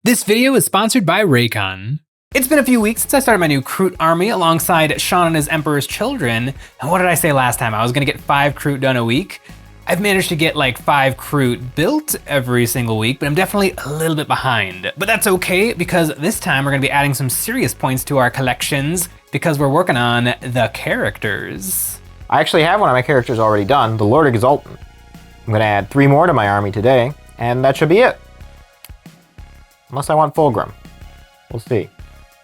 This video is sponsored by Raycon. It's been a few weeks since I started my new Kroot army alongside Sean and his Emperor's Children. And what did I say last time? I was gonna get 5 Kroot done a week. I've managed to get like 5 Kroot built every single week, but I'm definitely a little bit behind. But that's okay, because this time we're gonna be adding some serious points to our collections because we're working on the characters. I actually have one of my characters already done, the Lord Exultant. I'm gonna add 3 more to my army today, and that should be it. Unless I want Fulgrim. We'll see.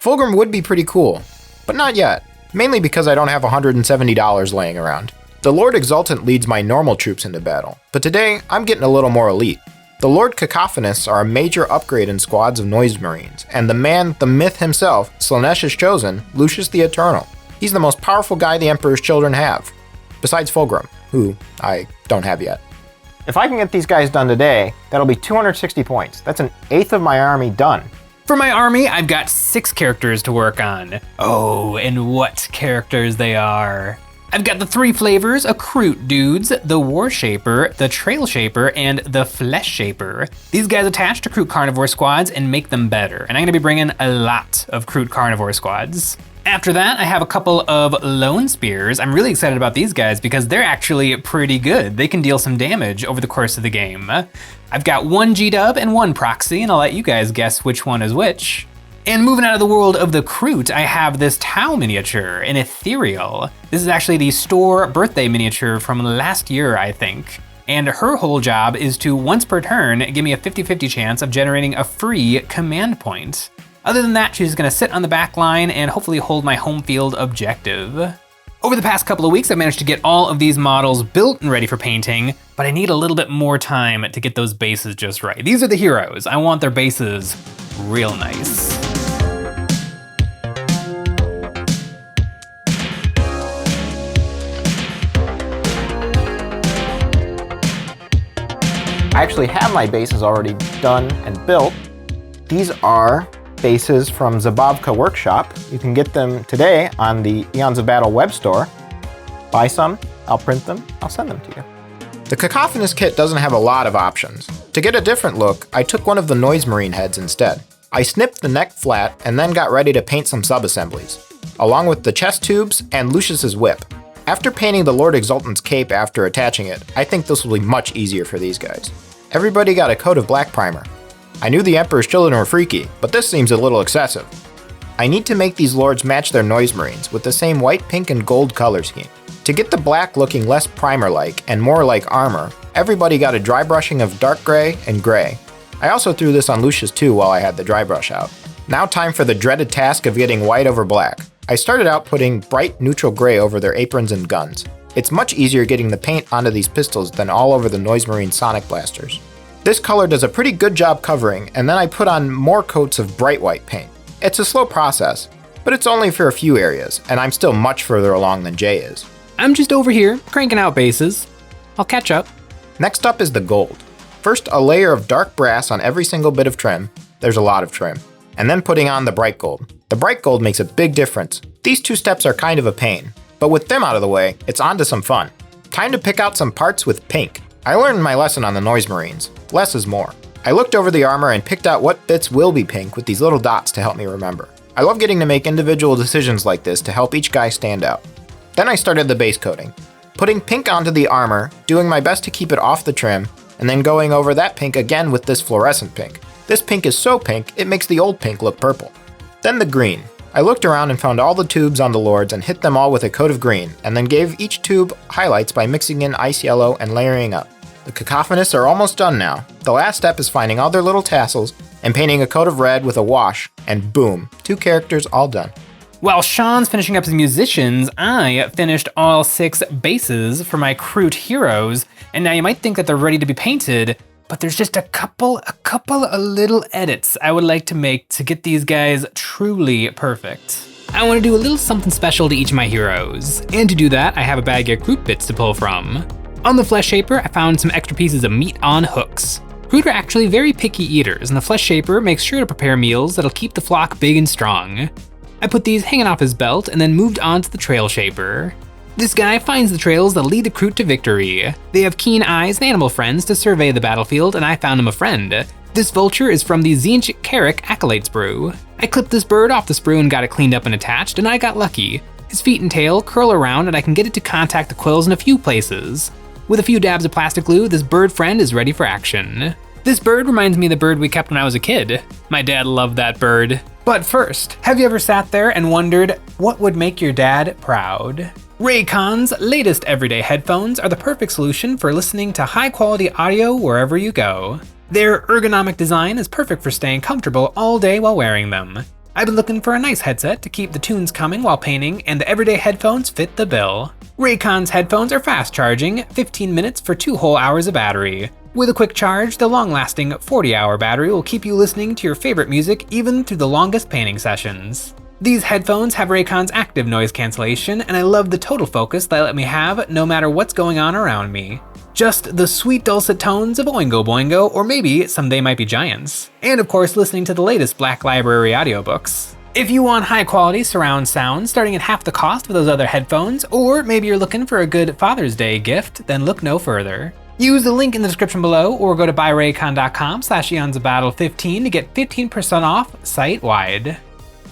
Fulgrim would be pretty cool, but not yet. Mainly because I don't have $170 laying around. The Lord Exultant leads my normal troops into battle, but today I'm getting a little more elite. The Lord Cacophonists are a major upgrade in squads of Noise Marines, and the man, the myth himself, Slaanesh chosen, Lucius the Eternal. He's the most powerful guy the Emperor's Children have, besides Fulgrim, who I don't have yet. If I can get these guys done today, that'll be 260 points. That's an eighth of my army done. For my army, I've got 6 characters to work on. Oh, and what characters they are. I've got the 3 flavors of Kroot dudes, the War Shaper, the Trail Shaper, and the Flesh Shaper. These guys attach to Kroot carnivore squads and make them better, and I'm gonna be bringing a lot of Kroot carnivore squads. After that, I have a couple of Lone Spears. I'm really excited about these guys because they're actually pretty good. They can deal some damage over the course of the game. I've got 1 G-Dub and 1 Proxy, and I'll let you guys guess which one is which. And moving out of the world of the Kroot, I have this Tau miniature, an Ethereal. This is actually the store birthday miniature from last year, I think. And her whole job is to, once per turn, give me a 50-50 chance of generating a free command point. Other than that, she's gonna sit on the back line and hopefully hold my home field objective. Over the past couple of weeks, I've managed to get all of these models built and ready for painting, but I need a little bit more time to get those bases just right. These are the heroes. I want their bases real nice. I actually have my bases already done and built. These are bases from Zabavka Workshop. You can get them today on the Eons of Battle web store. Buy some, I'll print them, I'll send them to you. The Cacophonist kit doesn't have a lot of options. To get a different look, I took one of the Noise Marine heads instead. I snipped the neck flat and then got ready to paint some sub-assemblies, along with the chest tubes and Lucius's whip. After painting the Lord Exultant's cape after attaching it, I think this will be much easier for these guys. Everybody got a coat of black primer. I knew the Emperor's Children were freaky, but this seems a little excessive. I need to make these lords match their Noise Marines with the same white, pink, and gold color scheme. To get the black looking less primer-like and more like armor, everybody got a dry brushing of dark gray and gray. I also threw this on Lucius too while I had the dry brush out. Now time for the dreaded task of getting white over black. I started out putting bright neutral gray over their aprons and guns. It's much easier getting the paint onto these pistols than all over the Noise Marine Sonic Blasters. This color does a pretty good job covering, and then I put on more coats of bright white paint. It's a slow process, but it's only for a few areas, and I'm still much further along than Jay is. I'm just over here, cranking out bases. I'll catch up. Next up is the gold. First, a layer of dark brass on every single bit of trim. There's a lot of trim. And then putting on the bright gold. The bright gold makes a big difference. These 2 steps are kind of a pain, but with them out of the way, it's on to some fun. Time to pick out some parts with pink. I learned my lesson on the Noise Marines. Less is more. I looked over the armor and picked out what bits will be pink with these little dots to help me remember. I love getting to make individual decisions like this to help each guy stand out. Then I started the base coating. Putting pink onto the armor, doing my best to keep it off the trim, and then going over that pink again with this fluorescent pink. This pink is so pink, it makes the old pink look purple. Then the green. I looked around and found all the tubes on the lords and hit them all with a coat of green, and then gave each tube highlights by mixing in ice yellow and layering up. The Cacophonists are almost done now. The last step is finding all their little tassels and painting a coat of red with a wash, and boom, 2 characters all done. While Sean's finishing up his musicians, I finished all 6 bases for my Kroot heroes, and now you might think that they're ready to be painted, but there's just a couple of little edits I would like to make to get these guys truly perfect. I want to do a little something special to each of my heroes, and to do that, I have a bag of Kroot bits to pull from. On the Flesh Shaper, I found some extra pieces of meat on hooks. Kroot are actually very picky eaters, and the Flesh Shaper makes sure to prepare meals that'll keep the flock big and strong. I put these hanging off his belt and then moved on to the Trail Shaper. This guy finds the trails that lead the Kroot to victory. They have keen eyes and animal friends to survey the battlefield, and I found him a friend. This vulture is from the Zinch Carrick Acolyte sprue. I clipped this bird off the sprue and got it cleaned up and attached, and I got lucky. His feet and tail curl around and I can get it to contact the quills in a few places. With a few dabs of plastic glue, this bird friend is ready for action. This bird reminds me of the bird we kept when I was a kid. My dad loved that bird. But first, have you ever sat there and wondered what would make your dad proud? Raycon's latest everyday headphones are the perfect solution for listening to high-quality audio wherever you go. Their ergonomic design is perfect for staying comfortable all day while wearing them. I've been looking for a nice headset to keep the tunes coming while painting, and the everyday headphones fit the bill. Raycon's headphones are fast charging, 15 minutes for 2 whole hours of battery. With a quick charge, the long-lasting 40-hour battery will keep you listening to your favorite music even through the longest painting sessions. These headphones have Raycon's active noise cancellation, and I love the total focus they let me have no matter what's going on around me. Just the sweet dulcet tones of Oingo Boingo, or maybe some They Might Be Giants. And of course, listening to the latest Black Library audiobooks. If you want high quality surround sound starting at half the cost with those other headphones, or maybe you're looking for a good Father's Day gift, then look no further. Use the link in the description below or go to buyraycon.com/EonsOfBattle15 to get 15% off site-wide.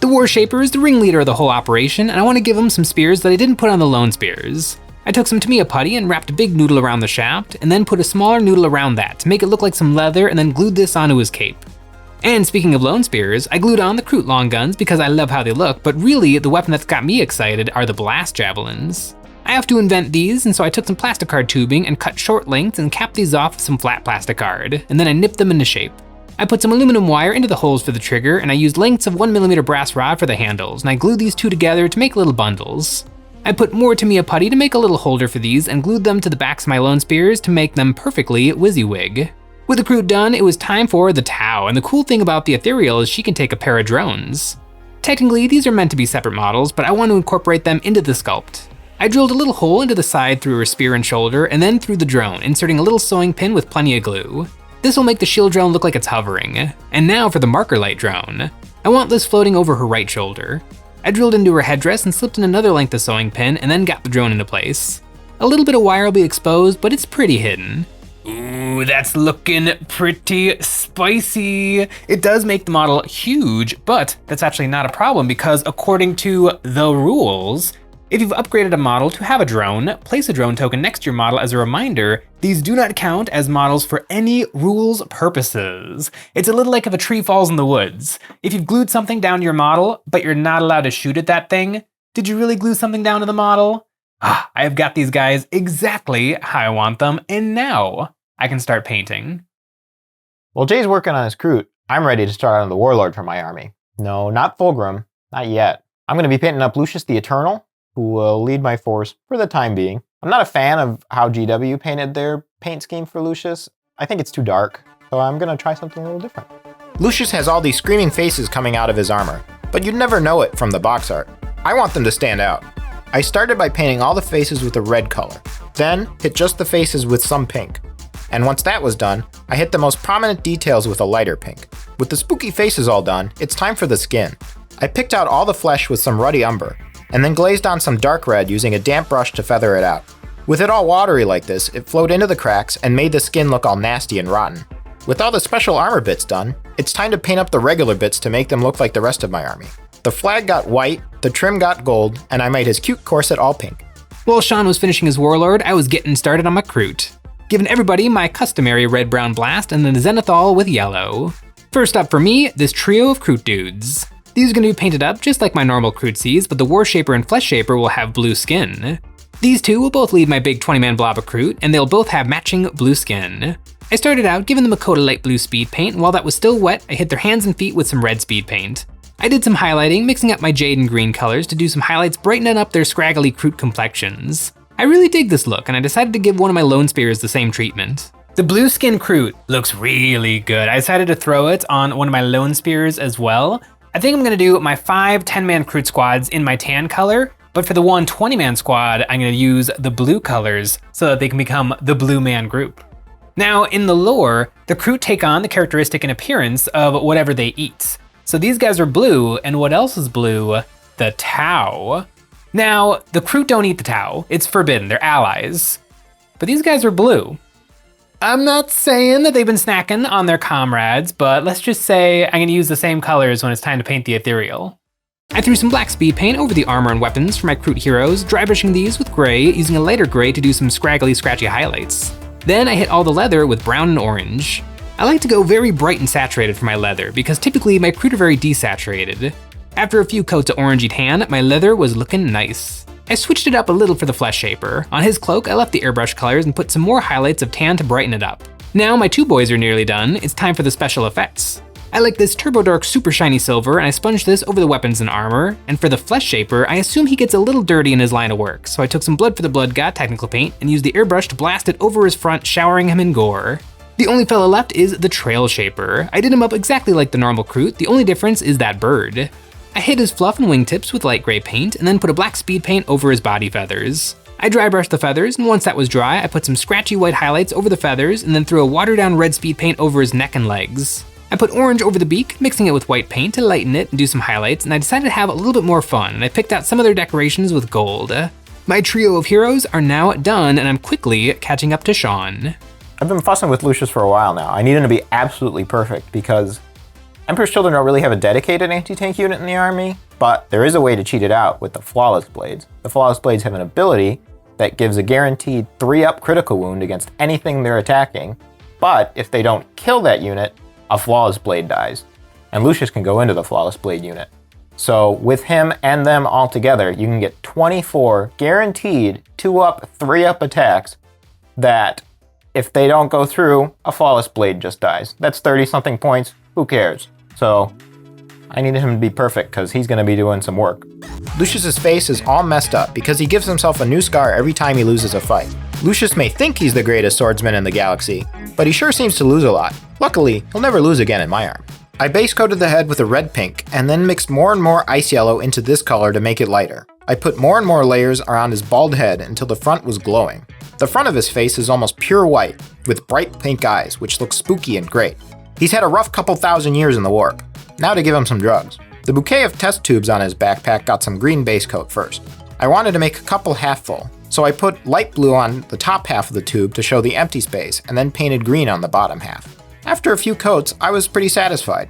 The Warshaper is the ringleader of the whole operation, and I want to give him some spears that I didn't put on the lone spears. I took some Tamiya putty and wrapped a big noodle around the shaft, and then put a smaller noodle around that to make it look like some leather, and then glued this onto his cape. And speaking of lone spears, I glued on the Kroot long guns because I love how they look, but really the weapon that's got me excited are the blast javelins. I have to invent these, and so I took some plastic card tubing and cut short lengths and capped these off with some flat plastic card, and then I nipped them into shape. I put some aluminum wire into the holes for the trigger, and I used lengths of 1mm brass rod for the handles, and I glued these two together to make little bundles. I put more Tamiya putty to make a little holder for these and glued them to the backs of my lone spears to make them perfectly WYSIWYG. With the Kroot done, it was time for the Tau, and the cool thing about the Ethereal is she can take a pair of drones. Technically, these are meant to be separate models, but I want to incorporate them into the sculpt. I drilled a little hole into the side through her spear and shoulder, and then through the drone, inserting a little sewing pin with plenty of glue. This will make the shield drone look like it's hovering. And now for the marker light drone. I want this floating over her right shoulder. I drilled into her headdress and slipped in another length of sewing pin and then got the drone into place. A little bit of wire will be exposed, but it's pretty hidden. Ooh, that's looking pretty spicy. It does make the model huge, but that's actually not a problem because according to the rules, if you've upgraded a model to have a drone, place a drone token next to your model as a reminder. These do not count as models for any rules purposes. It's a little like if a tree falls in the woods. If you've glued something down to your model, but you're not allowed to shoot at that thing, did you really glue something down to the model? I have got these guys exactly how I want them, and now I can start painting. While Jay's working on his Kroot, I'm ready to start on the Warlord for my army. No, not Fulgrim, not yet. I'm going to be painting up Lucius the Eternal, who will lead my force for the time being. I'm not a fan of how GW painted their paint scheme for Lucius. I think it's too dark, so I'm gonna try something a little different. Lucius has all these screaming faces coming out of his armor, but you'd never know it from the box art. I want them to stand out. I started by painting all the faces with a red color, then hit just the faces with some pink. And once that was done, I hit the most prominent details with a lighter pink. With the spooky faces all done, it's time for the skin. I picked out all the flesh with some ruddy umber, and then glazed on some dark red using a damp brush to feather it out. With it all watery like this, it flowed into the cracks and made the skin look all nasty and rotten. With all the special armor bits done, it's time to paint up the regular bits to make them look like the rest of my army. The flag got white, the trim got gold, and I made his cute corset all pink. While Sean was finishing his Warlord, I was getting started on my Kroot. Giving everybody my customary red-brown blast and then the Zenithal with yellow. First up for me, this trio of Kroot dudes. These are going to be painted up just like my normal Krootsies, but the Warshaper and Flesh Shaper will have blue skin. These two will both lead my big 20-man blob of Kroot, and they'll both have matching blue skin. I started out giving them a coat of light blue speed paint, and while that was still wet, I hit their hands and feet with some red speed paint. I did some highlighting, mixing up my jade and green colors to do some highlights brightening up their scraggly Kroot complexions. I really dig this look, and I decided to give one of my lone spears the same treatment. The blue skin Kroot looks really good. I decided to throw it on one of my lone spears as well. I think I'm gonna do my 5 10-man Kroot squads in my tan color, but for the 1 20-man squad, I'm gonna use the blue colors so that they can become the blue man group. Now, in the lore, the Kroot take on the characteristic and appearance of whatever they eat. So these guys are blue, and what else is blue? The Tau. Now, the Kroot don't eat the Tau. It's forbidden, they're allies. But these guys are blue. I'm not saying that they've been snacking on their comrades, but let's just say I'm gonna use the same colors when it's time to paint the ethereal. I threw some black speed paint over the armor and weapons for my Kroot heroes, dry brushing these with gray, using a lighter gray to do some scraggly, scratchy highlights. Then I hit all the leather with brown and orange. I like to go very bright and saturated for my leather, because typically my Kroot are very desaturated. After a few coats of orangey tan, my leather was looking nice. I switched it up a little for the Flesh Shaper. On his cloak, I left the airbrush colors and put some more highlights of tan to brighten it up. Now my two boys are nearly done, it's time for the special effects. I like this Turbo Dark super shiny silver, and I sponged this over the weapons and armor. And for the Flesh Shaper, I assume he gets a little dirty in his line of work, so I took some Blood for the Blood God technical paint and used the airbrush to blast it over his front, showering him in gore. The only fella left is the Trail Shaper. I did him up exactly like the normal Kroot, the only difference is that bird. I hid his fluff and wingtips with light gray paint, and then put a black speed paint over his body feathers. I dry brushed the feathers, and once that was dry, I put some scratchy white highlights over the feathers, and then threw a watered down red speed paint over his neck and legs. I put orange over the beak, mixing it with white paint to lighten it and do some highlights, and I decided to have a little bit more fun, and I picked out some of their decorations with gold. My trio of heroes are now done, and I'm quickly catching up to Sean. I've been fussing with Lucius for a while now. I need him to be absolutely perfect because Emperor's Children don't really have a dedicated anti-tank unit in the army, but there is a way to cheat it out with the Flawless Blades. The Flawless Blades have an ability that gives a guaranteed 3-up critical wound against anything they're attacking, but if they don't kill that unit, a Flawless Blade dies, and Lucius can go into the Flawless Blade unit. So with him and them all together, you can get 24 guaranteed 2-up, 3-up attacks that if they don't go through, a Flawless Blade just dies. That's 30-something points, who cares? So I needed him to be perfect because he's gonna be doing some work. Lucius's face is all messed up because he gives himself a new scar every time he loses a fight. Lucius may think he's the greatest swordsman in the galaxy, but he sure seems to lose a lot. Luckily, he'll never lose again in my arm. I base coated the head with a red pink and then mixed more and more ice yellow into this color to make it lighter. I put more and more layers around his bald head until the front was glowing. The front of his face is almost pure white with bright pink eyes, which look spooky and great. He's had a rough couple thousand years in the warp. Now to give him some drugs. The bouquet of test tubes on his backpack got some green base coat first. I wanted to make a couple half full, so I put light blue on the top half of the tube to show the empty space and then painted green on the bottom half. After a few coats, I was pretty satisfied.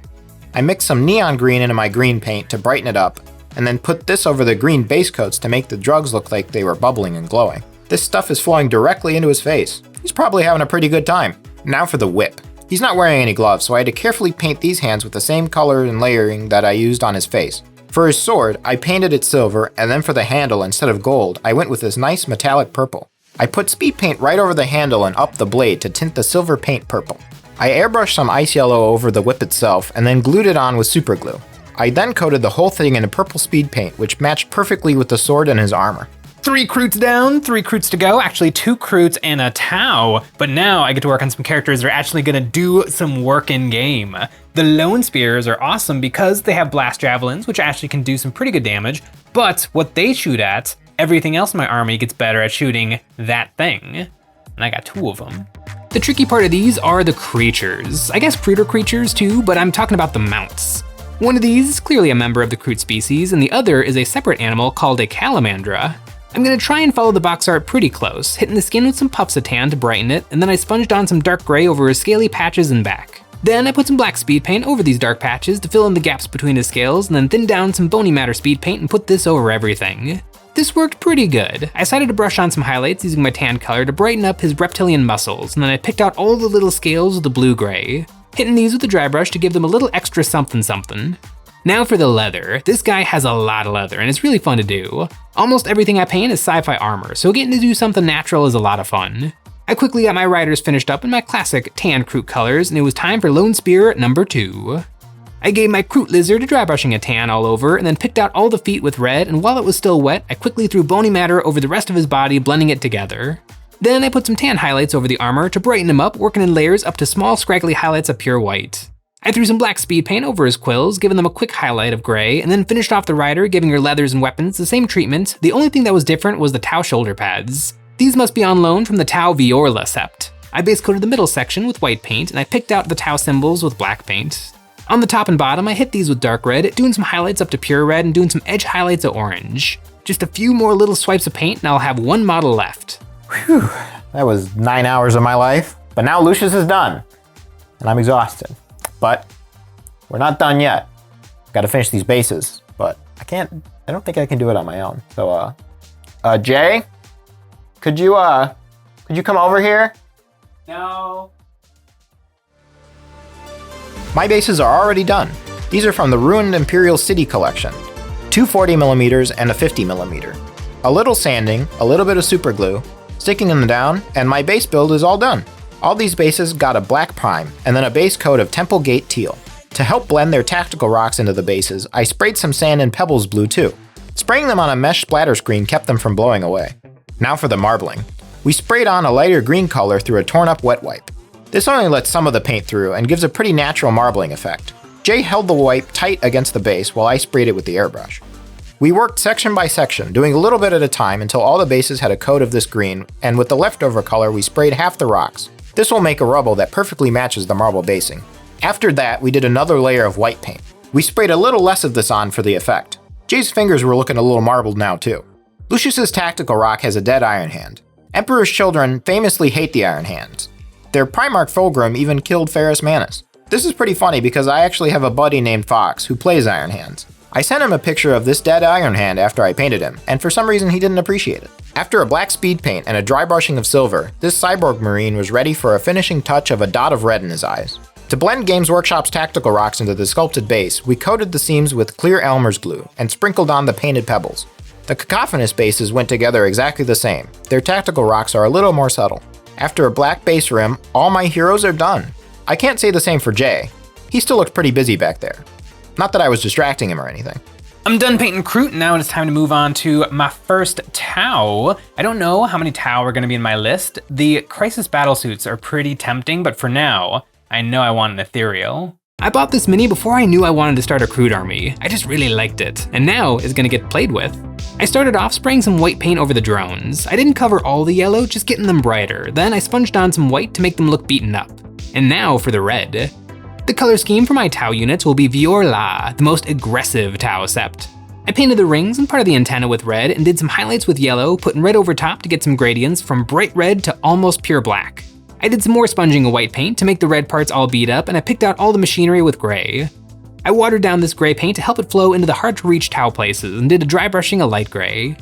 I mixed some neon green into my green paint to brighten it up, and then put this over the green base coats to make the drugs look like they were bubbling and glowing. This stuff is flowing directly into his face. He's probably having a pretty good time. Now for the whip. He's not wearing any gloves, so I had to carefully paint these hands with the same color and layering that I used on his face. For his sword, I painted it silver, and then for the handle, instead of gold, I went with this nice metallic purple. I put speed paint right over the handle and up the blade to tint the silver paint purple. I airbrushed some ice yellow over the whip itself and then glued it on with super glue. I then coated the whole thing in a purple speed paint, which matched perfectly with the sword and his armor. 3 Kroots down, 3 Kroots to go. Actually 2 Kroots and a Tau. But now I get to work on some characters that are actually gonna do some work in game. The Lone Spears are awesome because they have blast javelins, which actually can do some pretty good damage. But what they shoot at, everything else in my army gets better at shooting that thing. And I got 2 of them. The tricky part of these are the creatures. I guess Kroot are creatures too, but I'm talking about the mounts. One of these is clearly a member of the Kroot species, and the other is a separate animal called a Calamandra. I'm gonna try and follow the box art pretty close, hitting the skin with some puffs of tan to brighten it, and then I sponged on some dark gray over his scaly patches and back. Then I put some black speed paint over these dark patches to fill in the gaps between his scales, and then thinned down some bony matter speed paint and put this over everything. This worked pretty good. I decided to brush on some highlights using my tan color to brighten up his reptilian muscles, and then I picked out all the little scales with the blue-gray, hitting these with a dry brush to give them a little extra something. Now for the leather. This guy has a lot of leather, and it's really fun to do. Almost everything I paint is sci-fi armor, so getting to do something natural is a lot of fun. I quickly got my riders finished up in my classic tan Kroot colors, and it was time for Lone Spear number 2. I gave my Kroot lizard a dry brushing of tan all over, and then picked out all the feet with red, and while it was still wet, I quickly threw bony matter over the rest of his body, blending it together. Then I put some tan highlights over the armor to brighten him up, working in layers up to small scraggly highlights of pure white. I threw some black speed paint over his quills, giving them a quick highlight of gray, and then finished off the rider, giving her leathers and weapons the same treatment. The only thing that was different was the Tau shoulder pads. These must be on loan from the Tau Viorla sept. I base coated the middle section with white paint, and I picked out the Tau symbols with black paint. On the top and bottom, I hit these with dark red, doing some highlights up to pure red and doing some edge highlights of orange. Just a few more little swipes of paint and I'll have one model left. Whew, that was 9 hours of my life. But now Lucius is done, and I'm exhausted. But we're not done yet. Gotta finish these bases, but I don't think I can do it on my own. So, Jay, could you come over here? No. My bases are already done. These are from the Ruined Imperial City collection. 2 40mm and a 50mm. A little sanding, a little bit of super glue, sticking them down, and my base build is all done. All these bases got a black prime, and then a base coat of Temple Gate teal. To help blend their tactical rocks into the bases, I sprayed some sand and pebbles blue too. Spraying them on a mesh splatter screen kept them from blowing away. Now for the marbling. We sprayed on a lighter green color through a torn up wet wipe. This only lets some of the paint through and gives a pretty natural marbling effect. Jay held the wipe tight against the base while I sprayed it with the airbrush. We worked section by section, doing a little bit at a time until all the bases had a coat of this green, and with the leftover color we sprayed half the rocks. This will make a rubble that perfectly matches the marble basing. After that, we did another layer of white paint. We sprayed a little less of this on for the effect. Jay's fingers were looking a little marbled now too. Lucius's tactical rock has a dead Iron Hand. Emperor's children famously hate the Iron Hands. Their Primarch Fulgrim even killed Ferrus Manus. This is pretty funny because I actually have a buddy named Fox who plays Iron Hands. I sent him a picture of this dead Iron Hand after I painted him, and for some reason he didn't appreciate it. After a black speed paint and a dry brushing of silver, this cyborg marine was ready for a finishing touch of a dot of red in his eyes. To blend Games Workshop's tactical rocks into the sculpted base, we coated the seams with clear Elmer's glue and sprinkled on the painted pebbles. The cacophonous bases went together exactly the same. Their tactical rocks are a little more subtle. After a black base rim, all my heroes are done. I can't say the same for Jay. He still looked pretty busy back there. Not that I was distracting him or anything. I'm done painting Kroot, now it's time to move on to my first Tau. I don't know how many Tau are gonna be in my list. The Crisis battlesuits are pretty tempting, but for now, I know I want an Ethereal. I bought this mini before I knew I wanted to start a Kroot army. I just really liked it, and now it's gonna get played with. I started off spraying some white paint over the drones. I didn't cover all the yellow, just getting them brighter. Then I sponged on some white to make them look beaten up. And now for the red. The color scheme for my Tau units will be Vior-La, the most aggressive Tau sept. I painted the rings and part of the antenna with red and did some highlights with yellow, putting red over top to get some gradients from bright red to almost pure black. I did some more sponging of white paint to make the red parts all beat up, and I picked out all the machinery with gray. I watered down this gray paint to help it flow into the hard to reach Tau places and did a dry brushing of light gray.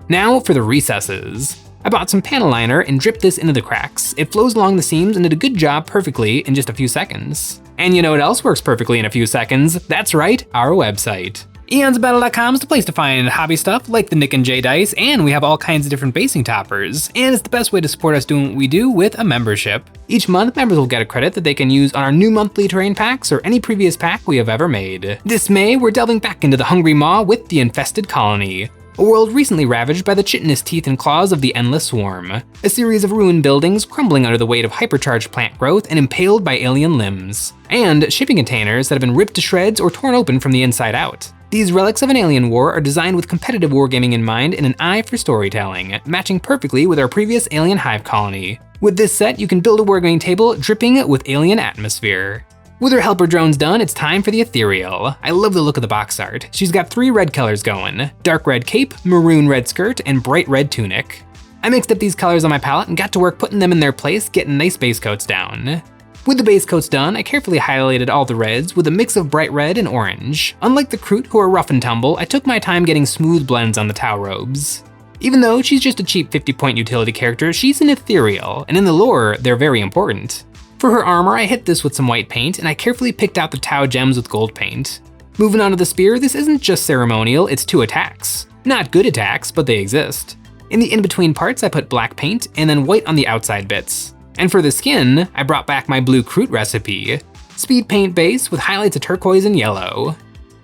Now for the recesses. I bought some panel liner and dripped this into the cracks. It flows along the seams and did a good job perfectly in just a few seconds. And you know what else works perfectly in a few seconds? That's right, our website. EonsOfBattle.com is the place to find hobby stuff like the Nick and Jay dice, and we have all kinds of different basing toppers. And it's the best way to support us doing what we do with a membership. Each month, members will get a credit that they can use on our new monthly terrain packs or any previous pack we have ever made. This May, we're delving back into the Hungry Maw with the Infested Colony, a world recently ravaged by the chitinous teeth and claws of the Endless Swarm, a series of ruined buildings crumbling under the weight of hypercharged plant growth and impaled by alien limbs, and shipping containers that have been ripped to shreds or torn open from the inside out. These relics of an alien war are designed with competitive wargaming in mind and an eye for storytelling, matching perfectly with our previous alien hive colony. With this set, you can build a wargaming table dripping with alien atmosphere. With her helper drones done, it's time for the Ethereal. I love the look of the box art. She's got 3 red colors going: dark red cape, maroon red skirt, and bright red tunic. I mixed up these colors on my palette and got to work putting them in their place, getting nice base coats down. With the base coats done, I carefully highlighted all the reds with a mix of bright red and orange. Unlike the Kroot, who are rough and tumble, I took my time getting smooth blends on the Tau robes. Even though she's just a cheap 50-point utility character, she's an Ethereal, and in the lore, they're very important. For her armor, I hit this with some white paint, and I carefully picked out the Tau gems with gold paint. Moving on to the spear, this isn't just ceremonial, it's 2 attacks. Not good attacks, but they exist. In the in-between parts, I put black paint, and then white on the outside bits. And for the skin, I brought back my blue Kroot recipe. Speed paint base with highlights of turquoise and yellow.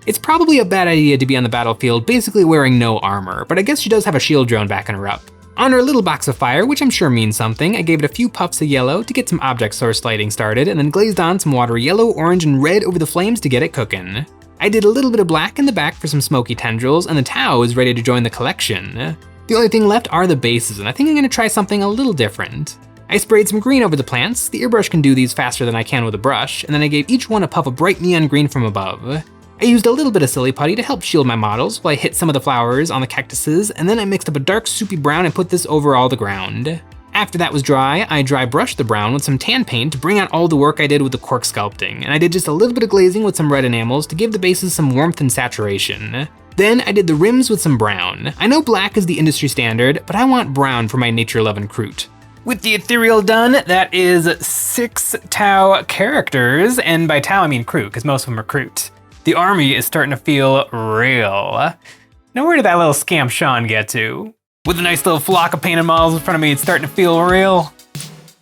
It's probably a bad idea to be on the battlefield basically wearing no armor, but I guess she does have a shield drone backing her up. On her little box of fire, which I'm sure means something, I gave it a few puffs of yellow to get some object source lighting started, and then glazed on some water yellow, orange, and red over the flames to get it cooking. I did a little bit of black in the back for some smoky tendrils, and the Tau is ready to join the collection. The only thing left are the bases, and I think I'm gonna try something a little different. I sprayed some green over the plants. The airbrush can do these faster than I can with a brush, and then I gave each one a puff of bright neon green from above. I used a little bit of silly putty to help shield my models while I hit some of the flowers on the cactuses, and then I mixed up a dark soupy brown and put this over all the ground. After that was dry, I dry brushed the brown with some tan paint to bring out all the work I did with the cork sculpting, and I did just a little bit of glazing with some red enamels to give the bases some warmth and saturation. Then I did the rims with some brown. I know black is the industry standard, but I want brown for my nature-loving Kroot. With the ethereal done, that is 6 Tau characters, and by Tau I mean Kroot, because most of them are Kroot. The army is starting to feel real. Now where did that little scamp Sean get to? With a nice little flock of painted models in front of me, it's starting to feel real.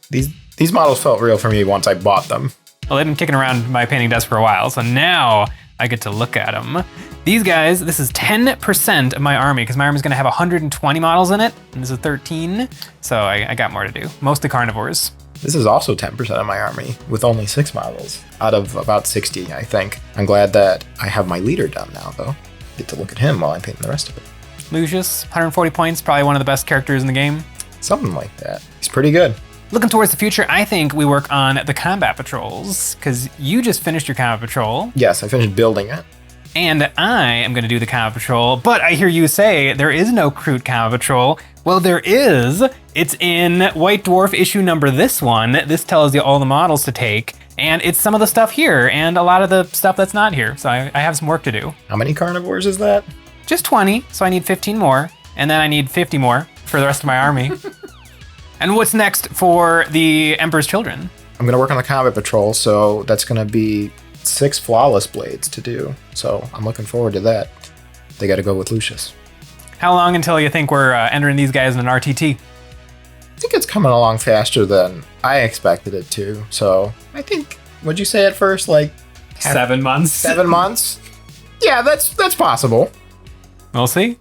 These models felt real for me once I bought them. Well, they've been kicking around my painting desk for a while, so now I get to look at them. These guys, this is 10% of my army, because my army's gonna have 120 models in it, and this is 13, so I got more to do. Mostly carnivores. This is also 10% of my army, with only 6 models, out of about 60, I think. I'm glad that I have my leader done now, though. Get to look at him while I'm painting the rest of it. Lucius, 140 points, probably one of the best characters in the game. Something like that. He's pretty good. Looking towards the future, I think we work on the combat patrols, because you just finished your combat patrol. Yes, I finished building it. And I am gonna do the combat patrol, but I hear you say there is no Kroot combat patrol. Well, there is. It's in White Dwarf issue number this one. This tells you all the models to take, and it's some of the stuff here, and a lot of the stuff that's not here, so I have some work to do. How many carnivores is that? Just 20, so I need 15 more, and then I need 50 more for the rest of my army. And what's next for the Emperor's Children? I'm gonna work on the combat patrol, so that's gonna be 6 flawless blades to do. So I'm looking forward to that. They gotta go with Lucius. How long until you think we're entering these guys in an RTT? I think it's coming along faster than I expected it to. So I think, what'd you say at first? Like 7 months? 7 months? Yeah, that's possible. We'll see.